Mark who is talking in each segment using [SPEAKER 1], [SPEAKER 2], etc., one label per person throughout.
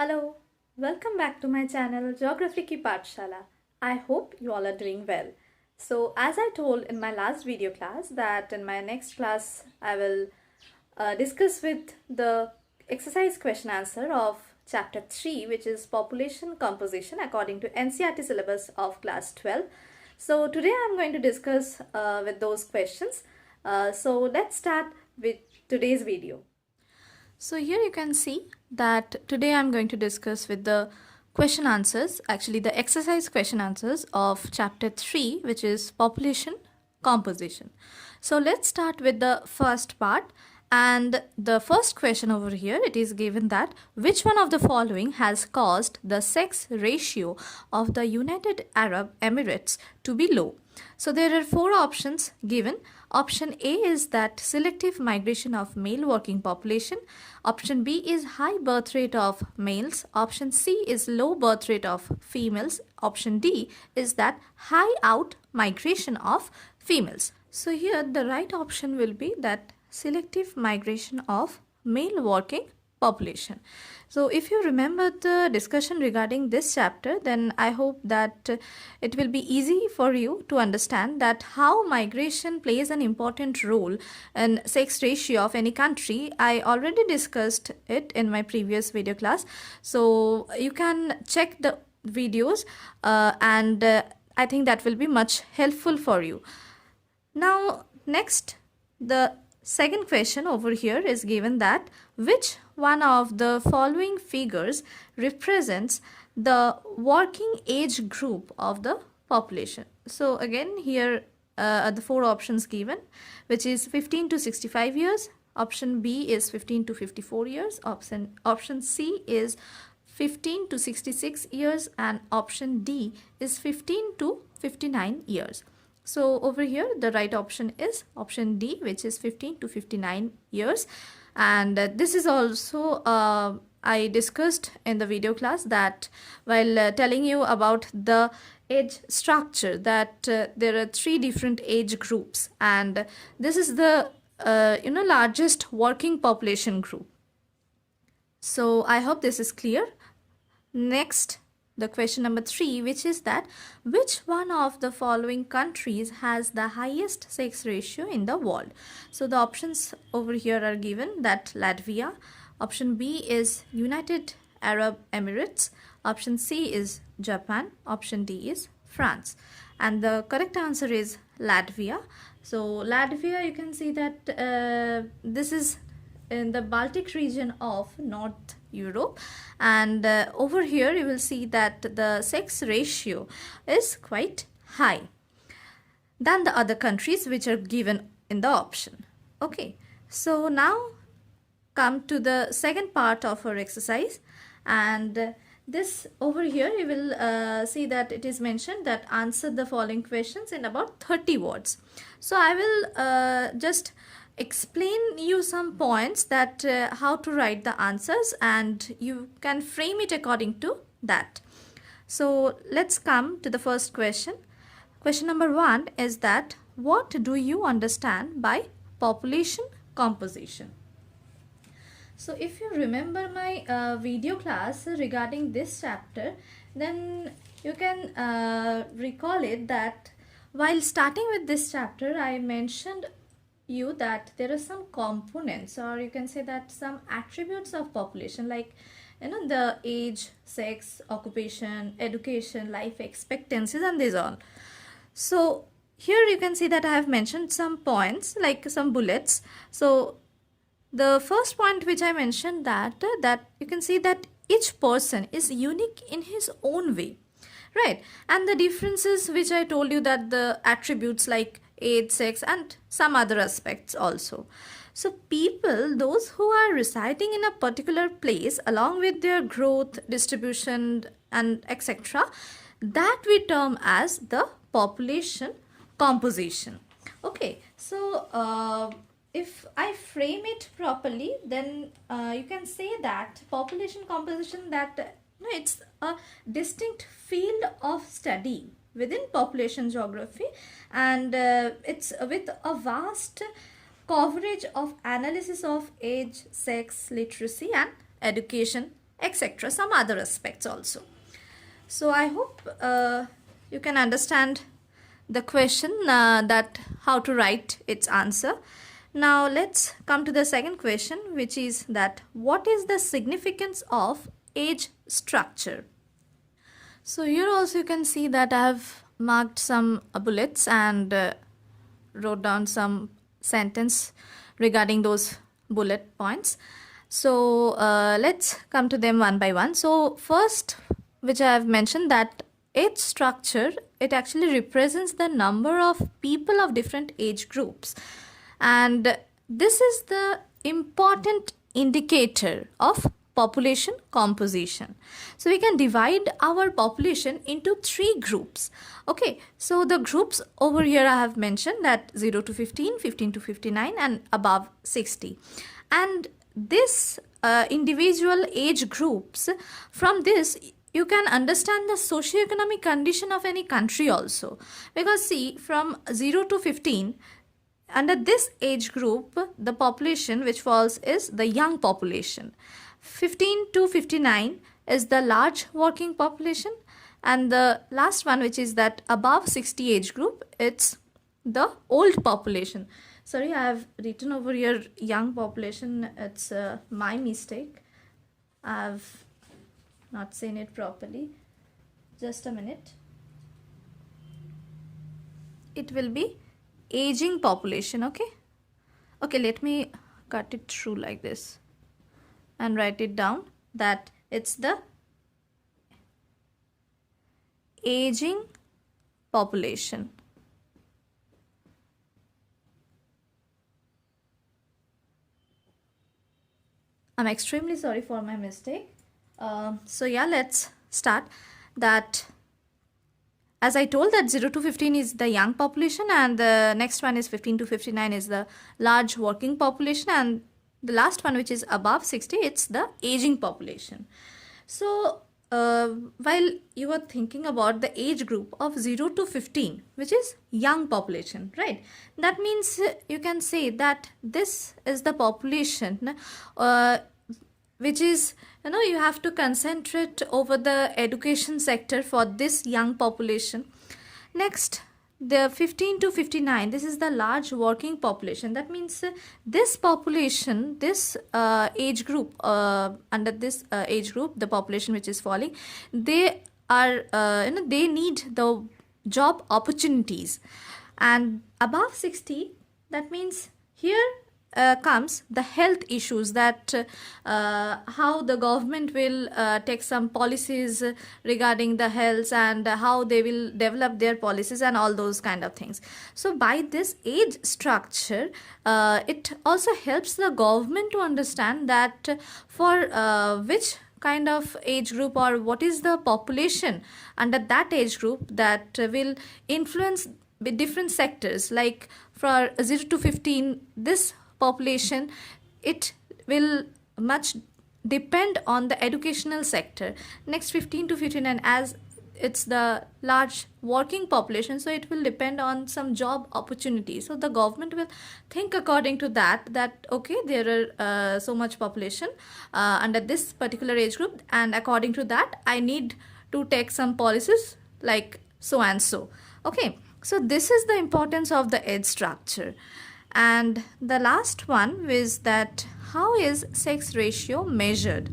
[SPEAKER 1] Hello, welcome back to my channel Geography Ki Pathshala. I hope you all are doing well. So as I told in my last video class that in my next class I will discuss with the exercise question answer of chapter 3, which is population composition according to NCERT syllabus of class 12. So today I am going to discuss with those questions. So let's start with today's video. So here you can see that today I'm going to discuss with the question answers, actually the exercise question answers of chapter 3, which is population composition. So let's start with the first part, and the first question over here, it is given that which one of the following has caused the sex ratio of the United Arab Emirates to be low. So there are four options given. Option A is that selective migration of male working population. Option B is high birth rate of males. Option C is low birth rate of females. Option D is that high out migration of females. So here the right option will be that selective migration of male working population. So if you remember the discussion regarding this chapter, then I hope that it will be easy for you to understand that how migration plays an important role in sex ratio of any country. I already discussed it in my previous video class, so you can check the videos and I think that will be much helpful for you. Now next, the second question over here is given that which one of the following figures represents the working age group of the population. So again here are the four options given, which is 15 to 65 years. Option B is 15 to 54 years. Option C is 15 to 66 years, and option D is 15 to 59 years. So over here the right option is option D, which is 15 to 59 years. And this is also I discussed in the video class that while telling you about the age structure, that there are three different age groups, and this is the largest working population group. So I hope this is clear. Next, the question number 3, which is that which one of the following countries has the highest sex ratio in the world. So the options over here are given that Latvia, option B is United Arab Emirates, option C is Japan, option D is France, and the correct answer is Latvia. So Latvia, you can see that this is in the Baltic region of North Europe, and over here you will see that the sex ratio is quite high than the other countries which are given in the option. Okay, so now come to the second part of our exercise, and this over here you will see that it is mentioned that answer the following questions in about 30 words. So I will just explain you some points that how to write the answers, and you can frame it according to that. So let's come to the first question. Question number 1 is that what do you understand by population composition? So if you remember my video class regarding this chapter, then you can recall it that while starting with this chapter I mentioned you that there are some components, or you can say that some attributes of population, like the age, sex, occupation, education, life expectancies, and these all. So here you can see that I have mentioned some points, like some bullets. So the first point which I mentioned, that you can see that each person is unique in his own way, right? And the differences which I told you, that the attributes like age, sex, and some other aspects also. So people, those who are residing in a particular place, along with their growth, distribution, and etc., that we term as the population composition. Okay, so if I frame it properly, then you can say that population composition, that it's a distinct field of study within population geography, and it's with a vast coverage of analysis of age, sex, literacy, and education, etc. Some other aspects also. So I hope you can understand the question, that how to write its answer. Now let's come to the second question, which is that what is the significance of age structure? So here also you can see that I have marked some bullets and wrote down some sentence regarding those bullet points. So let's come to them one by one. So first, which I have mentioned, that age structure, it actually represents the number of people of different age groups, and this is the important indicator of population composition. So we can divide our population into three groups. Okay, so the groups over here I have mentioned, that 0 to 15, 15 to 59 and above 60. And this individual age groups, from this you can understand the socioeconomic condition of any country also. Because see, from 0 to 15, under this age group, the population which falls is the young population. 15 to 59 is the large working population, and the last one, which is that above 60 age group, it's the old population. Sorry, I have written over here young population. It's my mistake. I've not seen it properly. Just a minute. It will be aging population. Okay, let me cut it through like this and write it down, that it's the aging population. I'm extremely sorry for my mistake. So yeah, let's start. That, as I told, that 0 to 15 is the young population, and the next one is 15 to 59 is the large working population, and the last one, which is above 60, it's the aging population. So while you are thinking about the age group of 0 to 15, which is young population, right? That means you can say that this is the population which is, you have to concentrate over the education sector for this young population. Next, the 15 to 59, this is the large working population. That means this population, this age group, under this age group, the population which is falling, they are, they need the job opportunities. And above 60, that means here comes the health issues, that how the government will take some policies regarding the health, and how they will develop their policies and all those kind of things. So by this age structure, it also helps the government to understand that for which kind of age group, or what is the population under that age group, that will influence different sectors. Like for 0 to 15, this population, it will much depend on the educational sector. Next, 15 to 59, as it's the large working population, so it will depend on some job opportunities. So the government will think according to that, okay, there are so much population under this particular age group, and according to that I need to take some policies like so and so. Okay, so this is the importance of the age structure. And the last one is that how is sex ratio measured?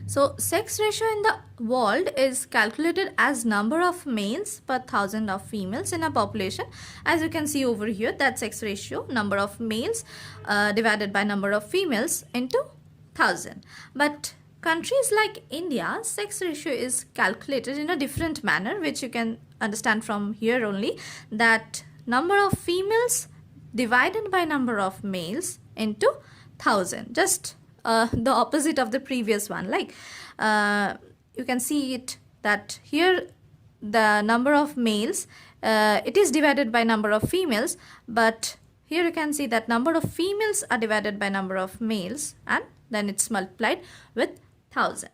[SPEAKER 1] So sex ratio in the world is calculated as number of males per thousand of females in a population. As you can see over here, that sex ratio, number of males divided by number of females into 1000. But countries like India, sex ratio is calculated in a different manner, which you can understand from here only, that number of females divided by number of males into 1000. Just the opposite of the previous one. Like you can see it, that here the number of males, it is divided by number of females, but here you can see that number of females are divided by number of males, and then it's multiplied with 1000.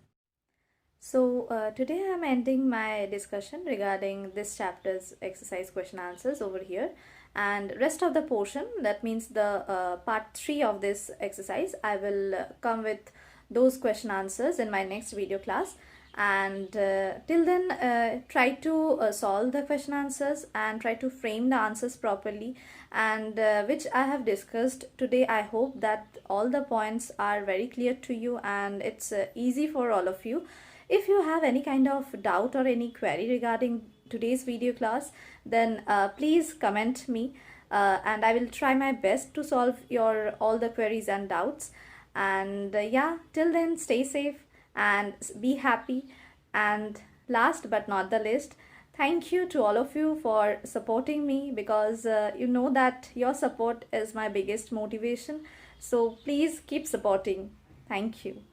[SPEAKER 1] So today I am ending my discussion regarding this chapter's exercise question answers over here, and rest of the portion, that means the part 3 of this exercise, I will come with those question answers in my next video class. And till then, try to solve the question answers and try to frame the answers properly, and which I have discussed today. I hope that all the points are very clear to you and it's easy for all of you. If you have any kind of doubt or any query regarding today's video class, then please comment me, and I will try my best to solve your all the queries and doubts. And yeah, till then, stay safe and be happy. And last but not the least, thank you to all of you for supporting me, because you know that your support is my biggest motivation. So please keep supporting. Thank you.